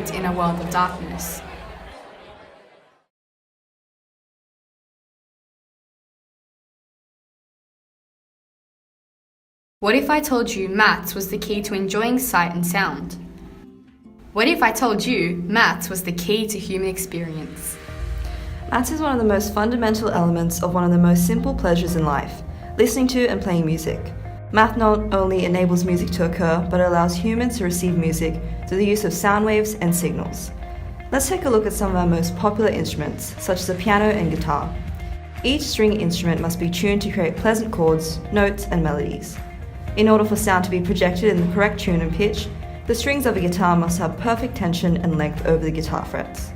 light in a world of darkness. What if I told you maths was the key to enjoying sight and sound? What if I told you maths was the key to human experience? Maths is one of the most fundamental elements of one of the most simple pleasures in life, listening to and playing music. Math not only enables music to occur, but it allows humans to receive music through the use of sound waves and signals. Let's take a look at some of our most popular instruments, such as the piano and guitar. Each string instrument must be tuned to create pleasant chords, notes, and melodies. In order for sound to be projected in the correct tune and pitch, the strings of a guitar must have perfect tension and length over the guitar frets.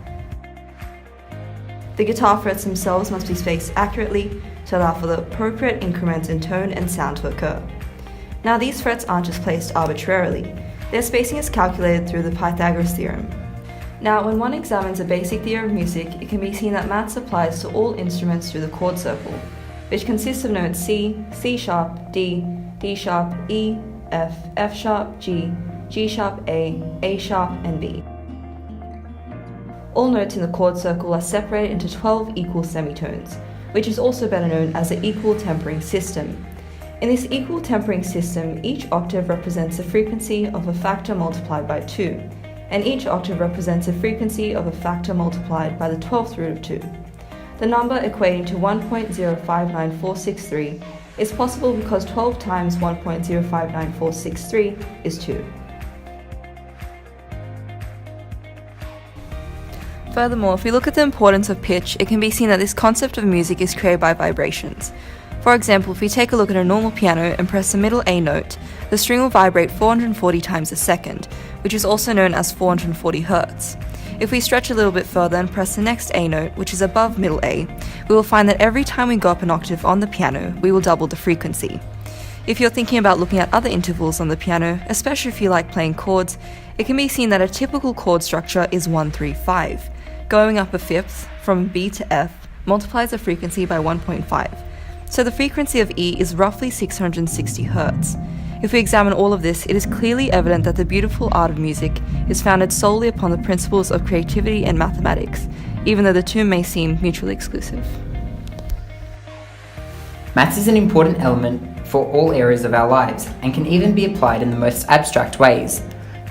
The guitar frets themselves must be spaced accurately to allow for the appropriate increments in tone and sound to occur. Now, these frets aren't just placed arbitrarily. Their spacing is calculated through the Pythagoras theorem. Now, when one examines a basic theory of music, it can be seen that maths applies to all instruments through the chord circle, which consists of notes C, C sharp, D, D sharp, E, F, F sharp, G, G sharp, A sharp, and B. All notes in the chord circle are separated into 12 equal semitones, which is also better known as the equal tempering system. In this equal tempering system, each octave represents the frequency of a factor multiplied by 2, and each octave represents the frequency of a factor multiplied by the 12th root of 2. The number equating to 1.059463 is possible because 12 times 1.059463 is 2. Furthermore, if we look at the importance of pitch, it can be seen that this concept of music is created by vibrations. For example, if we take a look at a normal piano and press the middle A note, the string will vibrate 440 times a second, which is also known as 440 Hz. If we stretch a little bit further and press the next A note, which is above middle A, we will find that every time we go up an octave on the piano, we will double the frequency. If you're thinking about looking at other intervals on the piano, especially if you like playing chords, it can be seen that a typical chord structure is 1-3-5. Going up a fifth, from B to F, multiplies the frequency by 1.5. So the frequency of E is roughly 660 Hz. If we examine all of this, it is clearly evident that the beautiful art of music is founded solely upon the principles of creativity and mathematics, even though the two may seem mutually exclusive. Maths is an important element for all areas of our lives and can even be applied in the most abstract ways.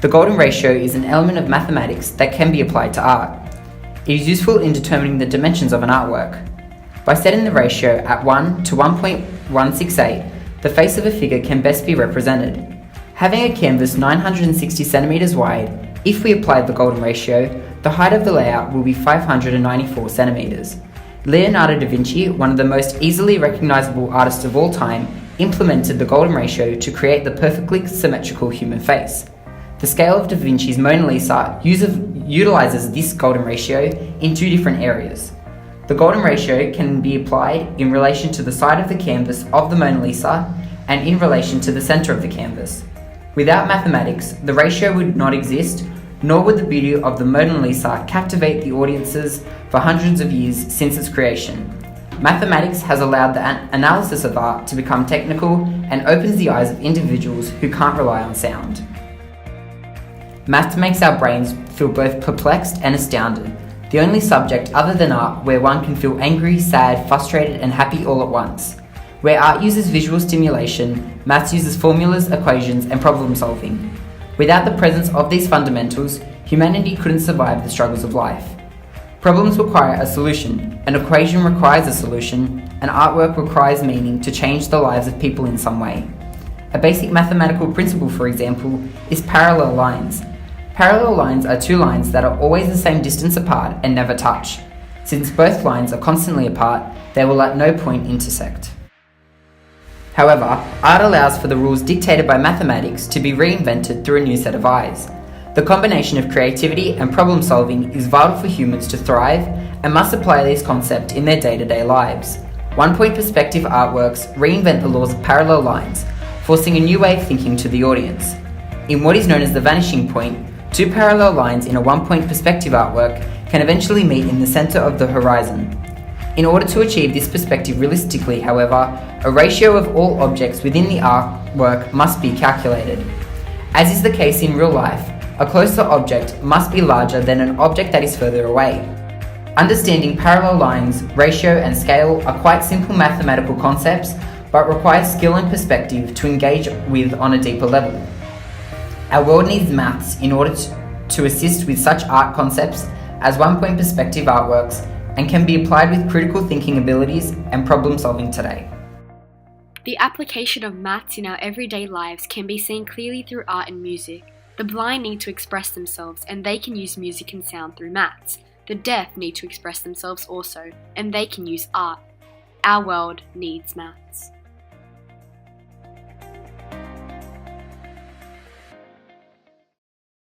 The golden ratio is an element of mathematics that can be applied to art. It is useful in determining the dimensions of an artwork. By setting the ratio at 1 to 1.168, the face of a figure can best be represented. Having a canvas 960 centimeters wide, if we applied the golden ratio, the height of the layout will be 594 centimeters. Leonardo da Vinci, one of the most easily recognizable artists of all time, implemented the golden ratio to create the perfectly symmetrical human face. The scale of da Vinci's Mona Lisa utilizes this golden ratio in two different areas. The golden ratio can be applied in relation to the side of the canvas of the Mona Lisa and in relation to the center of the canvas. Without mathematics, the ratio would not exist, nor would the beauty of the Mona Lisa captivate the audiences for hundreds of years since its creation. Mathematics has allowed the analysis of art to become technical and opens the eyes of individuals who can't rely on sound. Math makes our brains feel both perplexed and astounded. The only subject other than art where one can feel angry, sad, frustrated, and happy all at once. Where art uses visual stimulation, maths uses formulas, equations, and problem solving. Without the presence of these fundamentals, humanity couldn't survive the struggles of life. Problems require a solution, an equation requires a solution, and artwork requires meaning to change the lives of people in some way. A basic mathematical principle, for example, is parallel lines. Parallel lines are two lines that are always the same distance apart and never touch. Since both lines are constantly apart, they will at no point intersect. However, art allows for the rules dictated by mathematics to be reinvented through a new set of eyes. The combination of creativity and problem solving is vital for humans to thrive and must apply these concepts in their day-to-day lives. One-point perspective artworks reinvent the laws of parallel lines, forcing a new way of thinking to the audience. In what is known as the vanishing point, two parallel lines in a one-point perspective artwork can eventually meet in the center of the horizon. In order to achieve this perspective realistically, however, a ratio of all objects within the artwork must be calculated. As is the case in real life, a closer object must be larger than an object that is further away. Understanding parallel lines, ratio and scale are quite simple mathematical concepts, but require skill and perspective to engage with on a deeper level. Our world needs maths in order to assist with such art concepts as one-point perspective artworks, and can be applied with critical thinking abilities and problem solving today. The application of maths in our everyday lives can be seen clearly through art and music. The blind need to express themselves, and they can use music and sound through maths. The deaf need to express themselves also, and they can use art. Our world needs maths.